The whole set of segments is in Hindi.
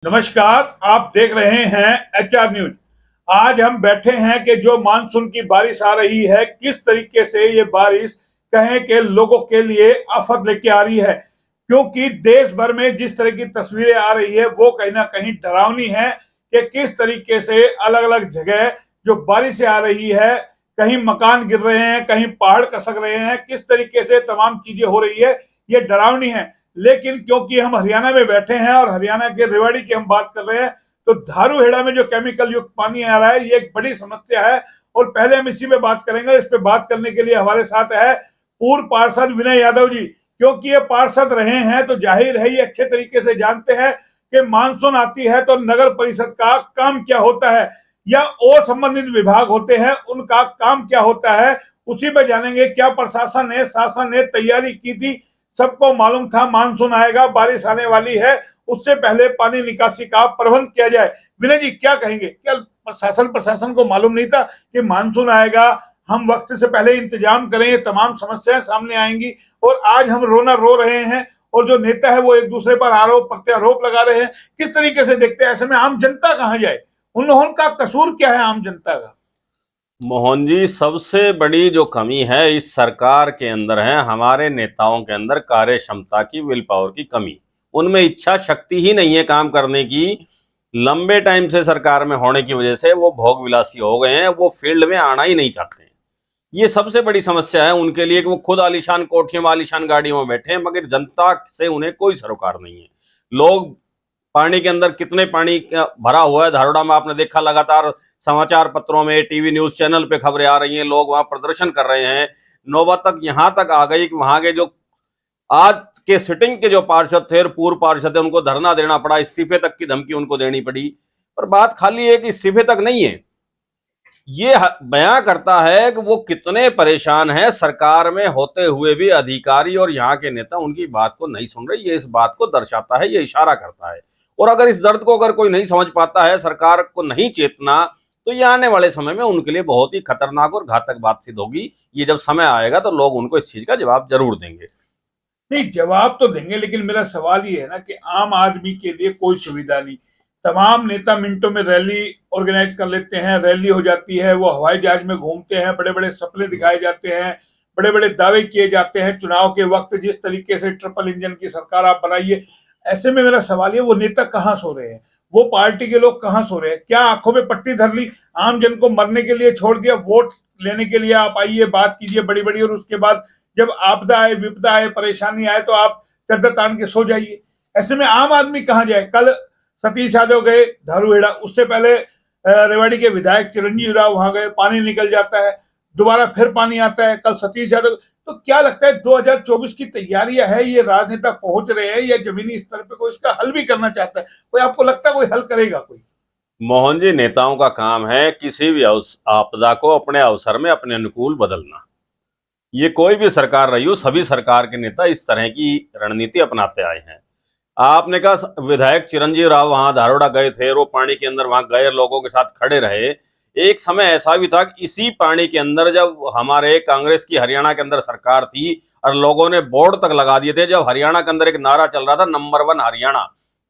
नमस्कार, आप देख रहे हैं एचआर न्यूज। आज हम बैठे हैं कि जो मानसून की बारिश आ रही है, किस तरीके से ये बारिश कहें कि लोगों के लिए आफत लेके आ रही है, क्योंकि देश भर में जिस तरह की तस्वीरें आ रही है वो कहीं ना कहीं डरावनी है कि किस तरीके से अलग अलग जगह जो बारिश आ रही है, कहीं मकान गिर रहे हैं, कहीं पहाड़ खसक रहे हैं, किस तरीके से तमाम चीजें हो रही है, ये डरावनी है। लेकिन क्योंकि हम हरियाणा में बैठे हैं और हरियाणा के रेवाड़ी की हम बात कर रहे हैं, तो धारूहेड़ा में जो केमिकल युक्त पानी आ रहा है ये एक बड़ी समस्या है। और पहले हम इसी पे बात करेंगे। इस पे बात करने के लिए हमारे साथ है पूर्व पार्षद विनय यादव जी। क्योंकि ये पार्षद रहे हैं तो जाहिर है ये अच्छे तरीके से जानते हैं कि मानसून आती है तो नगर परिषद का काम क्या होता है या और संबंधित विभाग होते हैं उनका काम क्या होता है, उसी पे जानेंगे। क्या प्रशासन ने, शासन ने तैयारी की थी? सबको मालूम था मानसून आएगा, बारिश आने वाली है, उससे पहले पानी निकासी का प्रबंध किया जाए। विनय जी क्या कहेंगे? क्या प्रशासन को मालूम नहीं था कि मानसून आएगा, हम वक्त से पहले इंतजाम करें, ये तमाम समस्याएं सामने आएंगी और आज हम रोना रो रहे हैं और जो नेता है वो एक दूसरे पर आरोप प्रत्यारोप लगा रहे हैं? किस तरीके से देखते हैं? ऐसे में आम जनता कहां जाए? उन लोगों का कसूर क्या है आम जनता का? मोहन जी, सबसे बड़ी जो कमी है इस सरकार के अंदर है, हमारे नेताओं के अंदर कार्य क्षमता की, विल पावर की कमी। उनमें इच्छा शक्ति ही नहीं है काम करने की। लंबे टाइम से सरकार में होने की वजह से वो भोग विलासी हो गए हैं, वो फील्ड में आना ही नहीं चाहते हैं। ये सबसे बड़ी समस्या है उनके लिए कि वो खुद आलीशान कोठियों में, आलीशान गाड़ियों में बैठे हैं, मगर जनता से उन्हें कोई सरोकार नहीं है। लोग पानी के अंदर, कितने पानी भरा हुआ है धारोड़ा में, आपने देखा, लगातार समाचार पत्रों में, टीवी न्यूज चैनल पे खबरें आ रही हैं, लोग वहां प्रदर्शन कर रहे हैं। नौबत तक यहां तक आ गई कि वहां के जो आज के सिटिंग के जो पार्षद थे और पूर्व पार्षद थे, उनको धरना देना पड़ा, इस्तीफे तक की धमकी उनको देनी पड़ी। पर बात खाली है कि इस्तीफे तक नहीं है, ये बयां करता है कि वो कितने परेशान हैं सरकार में होते हुए भी अधिकारी और यहाँ के नेता उनकी बात को नहीं सुन रहे। ये इस बात को दर्शाता है, ये इशारा करता है। और अगर इस दर्द को अगर कोई नहीं समझ पाता है, सरकार को नहीं चेतना, तो ये आने वाले समय में उनके लिए बहुत ही खतरनाक और घातक बात सिद्ध होगी। ये जब समय आएगा तो लोग उनको इस चीज का जवाब जरूर देंगे। नहीं, जवाब तो देंगे, लेकिन मेरा सवाल ये है ना कि आम आदमी के लिए कोई सुविधा नहीं। तमाम नेता मिनटों में रैली ऑर्गेनाइज कर लेते हैं, रैली हो जाती है, वो हवाई जहाज में घूमते हैं, बड़े बड़े सपने दिखाए जाते हैं, बड़े बड़े दावे किए जाते हैं चुनाव के वक्त, जिस तरीके से ट्रिपल इंजन की सरकार आप बनाइए। ऐसे में मेरा सवाल ये, वो नेता कहाँ सो रहे हैं? वो पार्टी के लोग कहाँ सो रहे हैं? क्या आंखों में पट्टी धर ली, आम जन को मरने के लिए छोड़ दिया? वोट लेने के लिए आप आइए, बात कीजिए बड़ी बड़ी, और उसके बाद जब आपदा आए, विपदा आए, परेशानी आए तो आप चद्दर तान के सो जाइए। ऐसे में आम आदमी कहां जाए? कल सतीश यादव गए धारूहेड़ा, उससे पहले रेवाड़ी के विधायक चिरंजीव राव वहां गए, पानी निकल जाता है, दोबारा फिर पानी आता है, कल सतीश यादव। तो क्या लगता है 2024 की तैयारियां है, ये राजनेता पहुंच रहे हैं या जमीनी स्तर पे कोई इसका हल भी करना चाहता है? कोई आपको लगता है कोई हल करेगा कोई? मोहन जी, नेताओं का काम है किसी भी आपदा को अपने अवसर में अपने अनुकूल बदलना। ये कोई भी सरकार रही हो, सभी सरकार के नेता इस तरह की रणनीति अपनाते आए हैं। आपने कहा विधायक चिरंजीव राव वहां धारोड़ा गए थे, वो पानी के अंदर वहां गए, लोगों के साथ खड़े रहे। एक समय ऐसा भी था कि इसी पानी के अंदर जब हमारे कांग्रेस की हरियाणा के अंदर सरकार थी और लोगों ने बोर्ड तक लगा दिए थे, जब हरियाणा के अंदर एक नारा चल रहा था नंबर 1 हरियाणा,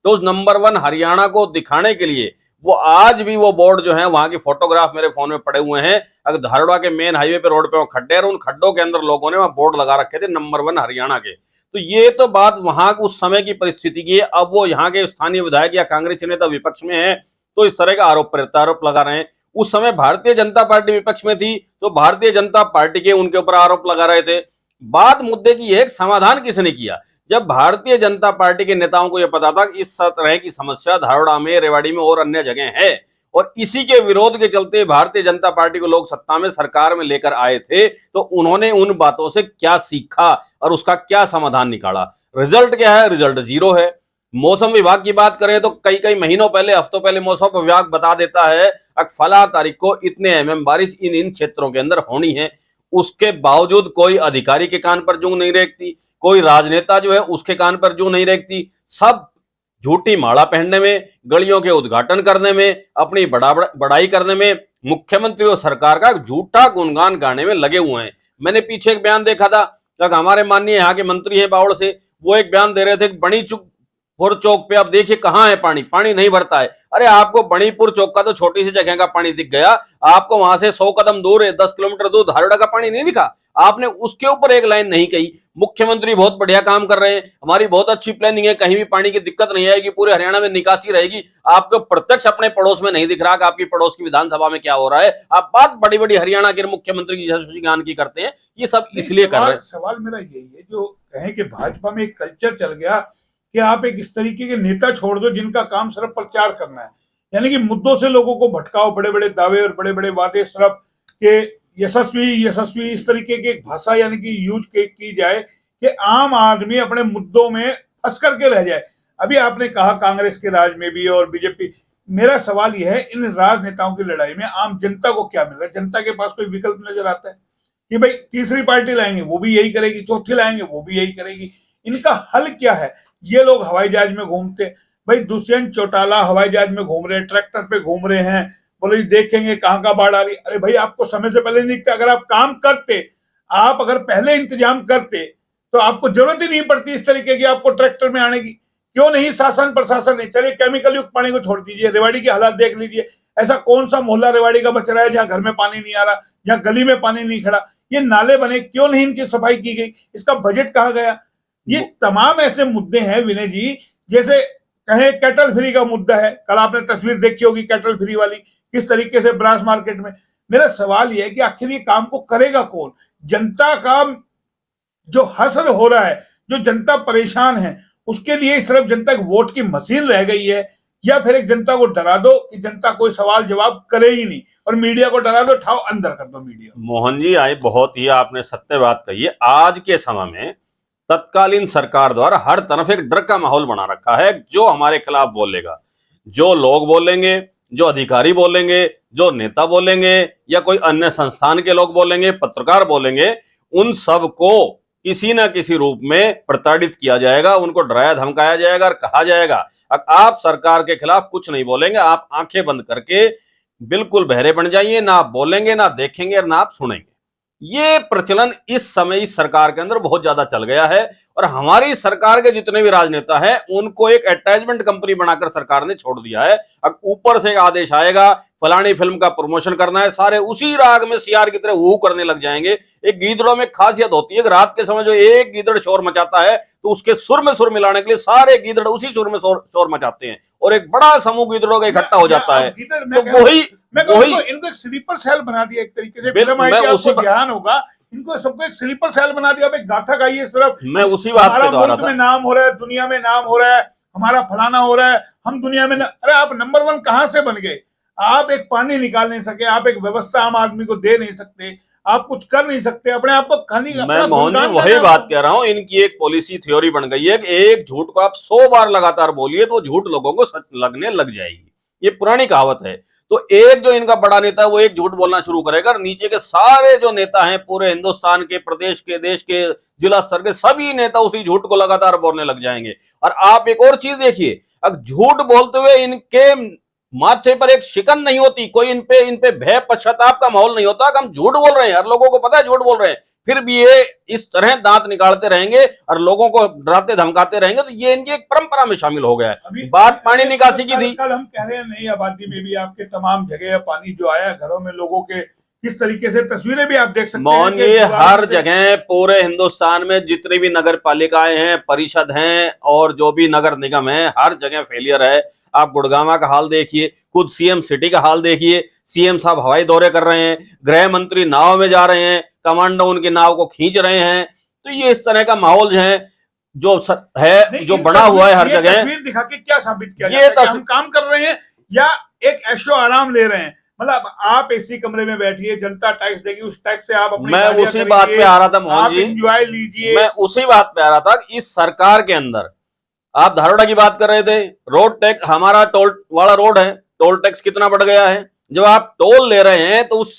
तो उस नंबर 1 हरियाणा को दिखाने के लिए वो आज भी वो बोर्ड जो है, वहां की फोटोग्राफ मेरे फोन में पड़े हुए हैं। अगर धारोड़ा के मेन हाईवे पे, रोड पे वो खड्डे और उन खड्डों के अंदर लोगों ने वहां बोर्ड लगा रखे थे नंबर 1 हरियाणा के। तो ये तो बात वहां उस समय की परिस्थिति की है। अब वो यहाँ के स्थानीय विधायक या कांग्रेस नेता विपक्ष में है तो इस तरह का आरोप प्रत्यारोप लगा रहे हैं। उस समय भारतीय जनता पार्टी विपक्ष में थी तो भारतीय जनता पार्टी के उनके ऊपर आरोप लगा रहे थे। बात मुद्दे की एक समाधान किसने किया? जब भारतीय जनता पार्टी के नेताओं को यह पता था कि इस तरह की समस्या धारोड़ा में, रेवाड़ी में और अन्य जगह है, और इसी के विरोध के चलते भारतीय जनता पार्टी को लोग सत्ता में, सरकार में लेकर आए थे, तो उन्होंने उन बातों से क्या सीखा और उसका क्या समाधान निकाला? रिजल्ट क्या है? रिजल्ट जीरो है। मौसम विभाग की बात करें तो कई कई महीनों पहले, हफ्तों पहले मौसम विभाग बता देता है फला तारीख को इतने बारिश इन इन क्षेत्रों के अंदर होनी है। उसके बावजूद कोई अधिकारी के कान पर जूं नहीं रेखती, कोई राजनेता जो है उसके कान पर जूं नहीं रेखती। सब झूठी माला पहनने में, गलियों के उद्घाटन करने में, अपनी बड़ाई करने में, मुख्यमंत्री और सरकार का झूठा गुणगान गाने में लगे हुए हैं। मैंने पीछे एक बयान देखा था, हमारे माननीय यहाँ के मंत्री हैं बावड़ से, वो एक बयान दे रहे थे कि बड़ी चुक मणिपुर चौक पे आप देखिए कहाँ है पानी, पानी नहीं भरता है। अरे आपको मणिपुर चौक का तो छोटी सी जगह का पानी दिख गया, आपको वहां से 100 कदम दूर है, 10 किलोमीटर दूर धारुड़ा का पानी नहीं दिखा? आपने उसके ऊपर एक लाइन नहीं कही। मुख्यमंत्री बहुत बढ़िया काम कर रहे हैं, हमारी बहुत अच्छी प्लानिंग है, कहीं भी पानी की दिक्कत नहीं आएगी, पूरे हरियाणा में निकासी रहेगी। आपको प्रत्यक्ष अपने पड़ोस में नहीं दिख रहा कि आपकी पड़ोस की विधानसभा में क्या हो रहा है। आप बात बड़ी बड़ी हरियाणा के मुख्यमंत्री की यशस्वी ज्ञान की करते हैं, ये सब इसलिए कर रहे हैं। सवाल मेरा यही है, जो कहें कि भाजपा में एक कल्चर चल गया कि आप एक इस तरीके के नेता छोड़ दो जिनका काम सिर्फ प्रचार करना है, यानी कि मुद्दों से लोगों को भटकाओ, बड़े बड़े दावे और बड़े बड़े वादे सिर्फ के यशस्वी यशस्वी इस तरीके की एक भाषा यानी कि यूज की जाए कि आम आदमी अपने मुद्दों में फंस करके रह जाए। अभी आपने कहा कांग्रेस के राज में भी और बीजेपी, मेरा सवाल यह है इन राजनेताओं की लड़ाई में आम जनता को क्या मिल रहा है? जनता के पास कोई विकल्प नजर आता है कि भाई तीसरी पार्टी लाएंगे वो भी यही करेगी, चौथी लाएंगे वो भी यही करेगी, इनका हल क्या है? ये लोग हवाई जहाज में घूमते, भाई दुष्यंत चौटाला हवाई जहाज में घूम रहे हैं, ट्रैक्टर पे घूम रहे हैं, बोले देखेंगे कहां का बाढ़ आ रही। अरे भाई आपको समय से पहले नहीं दिखता, अगर आप काम करते, आप अगर पहले इंतजाम करते तो आपको जरूरत ही नहीं पड़ती इस तरीके की आपको ट्रैक्टर में आने की। क्यों नहीं शासन प्रशासन नहीं? चलिए केमिकल युक्त पानी को छोड़ दीजिए, रेवाड़ी के हालात देख लीजिए, ऐसा कौन सा मोहल्ला रेवाड़ी का बच रहा है जहां घर में पानी नहीं आ रहा, जहां गली में पानी नहीं खड़ा? ये नाले बने, क्यों नहीं इनकी सफाई की गई? इसका बजट कहां गया? ये तमाम ऐसे मुद्दे हैं विनय जी, जैसे कहें कैटल फ्री का मुद्दा है, कल आपने तस्वीर देखी होगी कैटल फ्री वाली, किस तरीके से ब्रास मार्केट में। मेरा सवाल यह है कि आखिर ये काम को करेगा कौन? जनता का जो हसर हो रहा है, जो जनता परेशान है, उसके लिए सिर्फ जनता एक वोट की मशीन रह गई है, या फिर एक जनता को डरा दो कि जनता कोई सवाल जवाब करे ही नहीं, और मीडिया को डरा दो, ठाओ अंदर कर दो मीडिया। मोहन जी आए, बहुत ही आपने सत्य बात कही है। आज के समय में तत्कालीन सरकार द्वारा हर तरफ एक डर का माहौल बना रखा है। जो हमारे खिलाफ बोलेगा, जो लोग बोलेंगे, जो अधिकारी बोलेंगे, जो नेता बोलेंगे, या कोई अन्य संस्थान के लोग बोलेंगे, पत्रकार बोलेंगे, उन सबको किसी ना किसी रूप में प्रताड़ित किया जाएगा, उनको डराया धमकाया जाएगा और कहा जाएगा आप सरकार के खिलाफ कुछ नहीं बोलेंगे, आप आंखें बंद करके बिल्कुल बहरे बन जाइए, ना आप बोलेंगे, ना देखेंगे और ना आप सुनेंगे। ये प्रचलन इस समय इस सरकार के अंदर बहुत ज्यादा चल गया है, और हमारी सरकार के जितने भी राजनेता हैं उनको एक अटैचमेंट कंपनी बनाकर सरकार ने छोड़ दिया है। अब ऊपर से एक आदेश आएगा फलानी फिल्म का प्रमोशन करना है, सारे उसी राग में सियार की तरह वो करने लग जाएंगे। एक गीदड़ों में खासियत होती है कि रात के समय जो एक गीदड़ शोर मचाता है तो उसके सुर में सुर मिलाने के लिए सारे गीदड़ उसी सुर में शोर मचाते हैं, और एक बड़ा समूह गीदड़ों का इकट्ठा हो जाता है। तो वही इनको एक स्लीपर सेल बना दिया एक तरीके से, ध्यान होगा इनको सबको एक स्लीपर सेल बना दिया। भाई गाथा गाइए सिर्फ, मैं उसी बात पे हमारा मुल्क में नाम हो रहा है, दुनिया में नाम हो रहा है, हमारा फलाना हो रहा है, हम दुनिया में अरे आप नंबर 1 कहां से बन गए? आप एक पानी निकाल नहीं सके, आप एक व्यवस्था आम आदमी को दे नहीं सकते, आप कुछ कर नहीं सकते, अपने आप को खानी। मैं मोहन जी वही बात कह रहा हूं, इनकी एक पॉलिसी थ्योरी बन गई है कि एक झूठ को आप 100 बार लगातार बोलिए तो झूठ लोगों को सच लगने लग जाएगी। ये पुरानी कहावत है। तो एक जो इनका बड़ा नेता है वो एक झूठ बोलना शुरू करेगा, और नीचे के सारे जो नेता हैं पूरे हिंदुस्तान के, प्रदेश के, देश के, जिला स्तर के सभी नेता उसी झूठ को लगातार बोलने लग जाएंगे। और आप एक और चीज देखिए, अब झूठ बोलते हुए इनके माथे पर एक शिकन नहीं होती, कोई इन पे भय पश्चाताप का माहौल नहीं होता कि हम झूठ बोल रहे हैं, हर लोगों को पता है झूठ बोल रहे हैं, फिर भी ये इस तरह दांत निकालते रहेंगे और लोगों को डराते धमकाते रहेंगे। तो ये इनकी एक परंपरा में शामिल हो गया है। बात पानी निकासी की थी, कल हम कह रहे हैं नई आबादी में भी आपके तमाम जगह पानी जो आया घरों में, लोगों के किस तरीके से तस्वीरें भी आप देख सकते हैं। मोहन जी हर जगह पूरे हिंदुस्तान में जितनी भी नगर पालिकाएं हैं, परिषद हैं और जो भी नगर निगम है, हर जगह फेलियर है। आप गुड़गांव का हाल देखिए, खुद सीएम सिटी का हाल देखिए, सीएम साहब हवाई दौरे कर रहे हैं, गृह मंत्री नाव में जा रहे हैं, कमांडो उनकी नाव को खींच रहे हैं। तो ये इस तरह का माहौल है जो जो बना हुआ है हर जगह। तस्वीर दिखा के क्या साबित किया जाता है? हम काम कर रहे हैं या एक ऐशो आराम ले रहे हैं? मतलब आप एसी कमरे में बैठिए, जनता टैक्स देगी, उस टैक्स से आप अपनी, मैं उसी बात पे आ रहा था मोहन जी, एंजॉय लीजिए। मैं उसी बात पे आ रहा था कि इस सरकार के अंदर आप धारोड़ा की बात कर रहे थे, रोड टैक्स, हमारा टोल वाला रोड है, टोल टैक्स कितना बढ़ गया है। जब आप टोल ले रहे हैं तो उस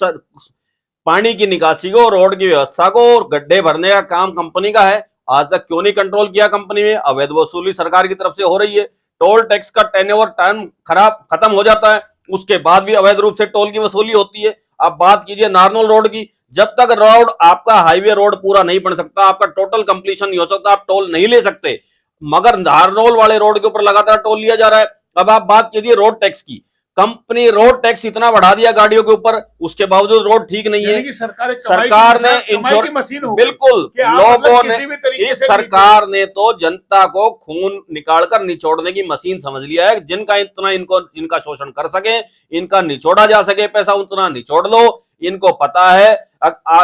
पानी की निकासी को, रोड की व्यवस्था को, गड्ढे भरने का काम कंपनी का है। आज तक क्यों नहीं कंट्रोल किया कंपनी में? अवैध वसूली सरकार की तरफ से हो रही है। टोल टैक्स का टेन्योर टाइम खत्म हो जाता है, उसके बाद भी अवैध रूप से टोल की वसूली होती है। आप बात कीजिए नारनौल रोड की, जब तक रोड आपका हाईवे रोड पूरा नहीं बन सकता, आपका टोटल कंप्लीशन नहीं हो सकता, आप टोल नहीं ले सकते। मगर हारनोल वाले रोड के ऊपर लगातार टोल लिया जा रहा है। अब आप बात कीजिए रोड टैक्स की, कंपनी रोड टैक्स इतना बढ़ा दिया गाड़ियों के ऊपर, उसके बावजूद रोड ठीक नहीं है। कि सरकार ने कमाई की मशीन हो बिल्कुल कि आप लोगों ने, किसी भी तरीके इस से सरकार ने तो जनता को खून निकालकर निचोड़ने की मशीन समझ लिया है। जिनका इतना इनका शोषण कर सके, इनका निचोड़ा जा सके पैसा, उतना निचोड़ लो। इनको पता है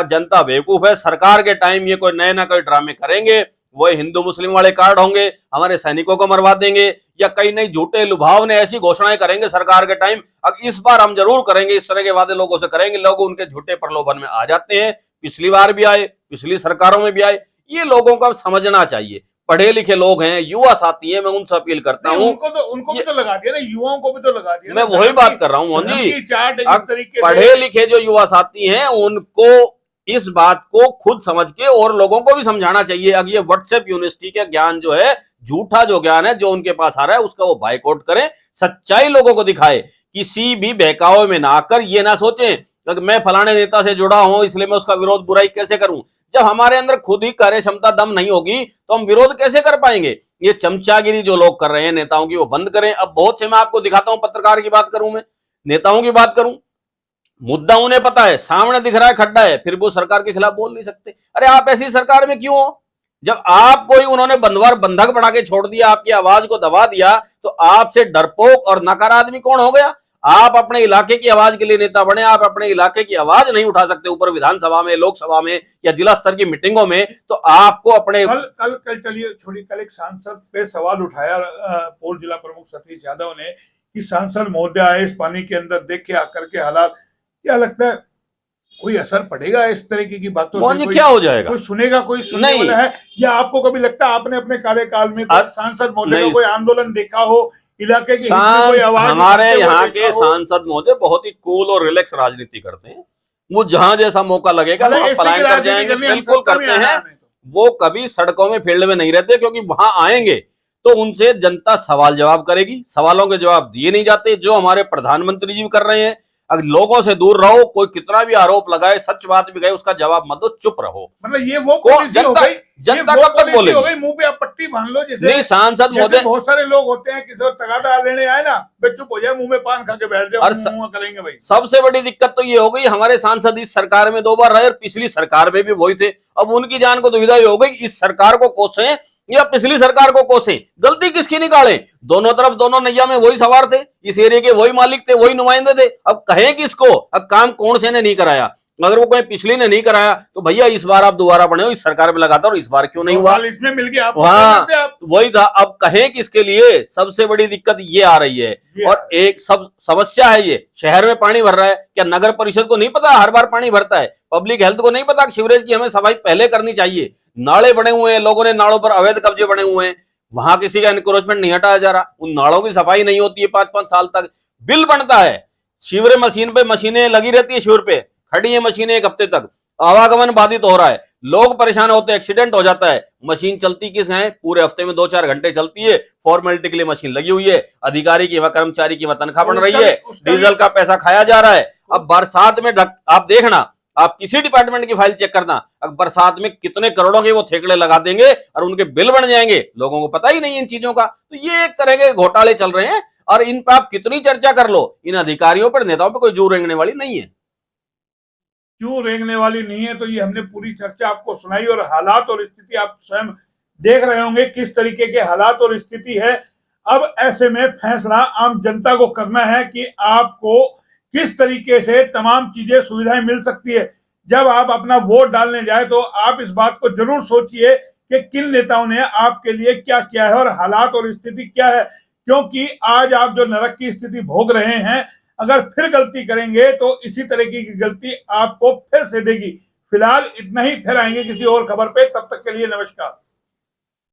जनता बेवकूफ है। सरकार के टाइम ये कोई नए ना कोई ड्रामे करेंगे, वो हिंदू मुस्लिम वाले कार्ड होंगे, हमारे सैनिकों को मरवा देंगे, या कई नई झूठे लुभाव ने ऐसी घोषणाएं करेंगे सरकार के टाइम। अब इस बार हम जरूर करेंगे, इस तरह के वादे लोगों से करेंगे, लोग उनके झूठे प्रलोभन में आ जाते हैं। पिछली बार भी आए, पिछली सरकारों में भी आए। ये लोगों को समझना चाहिए। पढ़े लिखे लोग हैं, युवा साथी हैं, मैं उनसे अपील करता हूं। उनको भी तो लगा दिया ना, युवाओं को भी तो लगा दिया। मैं वही बात कर रहा हूं मोहन जी। पढ़े लिखे जो युवा साथी हैं उनको इस बात को खुद समझ के और लोगों को भी समझाना चाहिए। अब ये व्हाट्सएप यूनिवर्सिटी का ज्ञान जो है, झूठा जो ज्ञान है जो उनके पास आ रहा है, उसका वो बाइकआउट करें, सच्चाई लोगों को दिखाए। किसी भी बहकावे में ना आकर ये ना सोचें कि मैं फलाने नेता से जुड़ा हूं इसलिए मैं उसका विरोध बुराई कैसे करूं। जब हमारे अंदर खुद ही कार्य क्षमता दम नहीं होगी तो हम विरोध कैसे कर पाएंगे। ये चमचागिरी जो लोग कर रहे हैं नेताओं की, वो बंद करें। अब बहुत से मैं आपको दिखाता हूं, पत्रकार की बात करूं, मैं नेताओं की बात करूं, मुद्दा उन्हें पता है, सामने दिख रहा है खड्डा है, फिर वो सरकार के खिलाफ बोल नहीं सकते। अरे आप ऐसी सरकार में क्यों हो? जब आपको ही उन्होंने बंधक बढ़ा के छोड़ दिया, आपकी आवाज को दबा दिया, तो आपसे डरपोक और नकार आदमी कौन हो गया? आप अपने इलाके की आवाज के लिए नेता बने, आप अपने इलाके की आवाज नहीं उठा सकते ऊपर विधानसभा में, लोकसभा में या जिला स्तर की मीटिंगों में, तो आपको अपने कल चलिए छोड़ी, कल एक सांसद पे सवाल उठाया पूर्व जिला प्रमुख सतीश यादव ने कि सांसद महोदय आए इस पानी के अंदर, देख के आकर के हालात, क्या लगता है कोई असर पड़ेगा इस तरीके की बातों से? क्या हो जाएगा? कोई सुनेगा, कोई सुनने वाला है? या आपको कभी लगता है आपने अपने कार्यकाल में सांसद महोदय का कोई आंदोलन देखा हो, इलाके की कोई आवाज? हमारे यहाँ के सांसद महोदय बहुत ही कूल और रिलैक्स राजनीति करते हैं। वो जहां जैसा मौका लगेगा वो पलायन कर जाएंगे, बिल्कुल करते हैं। वो कभी सड़कों में फील्ड में नहीं रहते, क्योंकि वहां आएंगे तो उनसे जनता सवाल जवाब करेगी, सवालों के जवाब दिए नहीं जाते, जो हमारे प्रधानमंत्री जी भी कर रहे हैं। अगर लोगों से दूर रहो, कोई कितना भी आरोप लगाए, सच बात भी गए, उसका जवाब मत दो, चुप रहो। मतलब ये वो जनता कब तक बोलेगी? मुंह पे आप पट्टी बांध लो, जैसे नहीं सांसद महोदय, बहुत सारे लोग होते हैं किसी तगादा लेने आए ना, चुप हो जाए, मुंह में पान खा के बैठ जाए, करेंगे भाई। सबसे बड़ी दिक्कत तो ये हो गई, हमारे सांसद इस सरकार में 2 बार रहे और पिछली सरकार में भी वही थे। अब उनकी जान को दुविधा हो गई, इस सरकार को कोसें या पिछली सरकार को कोसें, गलती किसकी निकालें? दोनों तरफ, दोनों नैया में वही सवार थे, इस एरिया के वही मालिक थे, वही नुमाइंदे थे। अब कहें किसको? अब काम कौन से ने नहीं कराया? अगर वो कोई पिछली ने नहीं कराया तो भैया इस बार आप दोबारा बने हो, इस सरकार में लगातार, और इस बार क्यों नहीं हुआ? इसमें मिल गया हाँ, वही था। अब कहें किसके लिए? सबसे बड़ी दिक्कत ये आ रही है। और एक सब समस्या है, ये शहर में पानी भर रहा है, क्या नगर परिषद को नहीं पता हर बार पानी भरता है? पब्लिक हेल्थ को नहीं पता कि सीवरेज की हमें सफाई पहले करनी चाहिए? नाले बने हुए हैं, लोगों ने नालों पर अवैध कब्जे बने हुए हैं, वहां किसी का एनक्रोचमेंट नहीं हटाया जा रहा, उन नालों की सफाई नहीं होती है 5-5 साल तक, बिल बनता है, सीवरेज मशीन पे मशीनें लगी रहती है, शिविर पे खड़ी है मशीनें 1 हफ्ते तक, आवागमन बाधित हो रहा है, लोग परेशान होते हैं, एक्सीडेंट हो जाता है। मशीन चलती किस है? पूरे हफ्ते में 2-4 घंटे चलती है, फॉर्मेलिटी के लिए मशीन लगी हुई है, अधिकारी की व कर्मचारी की तनख्वाह बन रही है, डीजल का पैसा खाया जा रहा है। अब बरसात में आप देखना, आप किसी डिपार्टमेंट की फाइल चेक करना, अब बरसात में कितने करोड़ों के वो ठेकड़े लगा देंगे और उनके बिल बन जाएंगे, लोगों को पता ही नहीं इन चीजों का। तो ये एक तरह के घोटाले चल रहे हैं, और इन पर आप कितनी चर्चा कर लो, इन अधिकारियों पर, नेताओं पर कोई जू रेंगने वाली नहीं है। क्यों रेंगने वाली नहीं है? तो ये हमने पूरी चर्चा आपको सुनाई, और हालात और स्थिति आप स्वयं देख रहे होंगे किस तरीके के हालात और स्थिति है। अब ऐसे में फैसला आम जनता को करना है कि आपको किस तरीके से तमाम चीजें, सुविधाएं मिल सकती है। जब आप अपना वोट डालने जाए तो आप इस बात को जरूर सोचिए कि किन नेताओं ने आपके लिए क्या किया है और हालात और स्थिति क्या है, क्योंकि आज आप जो नरक की स्थिति भोग रहे हैं, अगर फिर गलती करेंगे तो इसी तरीके की गलती आपको फिर से देगी। फिलहाल इतना ही, फिर आएंगे किसी और खबर पे, तब तक के लिए नमस्कार।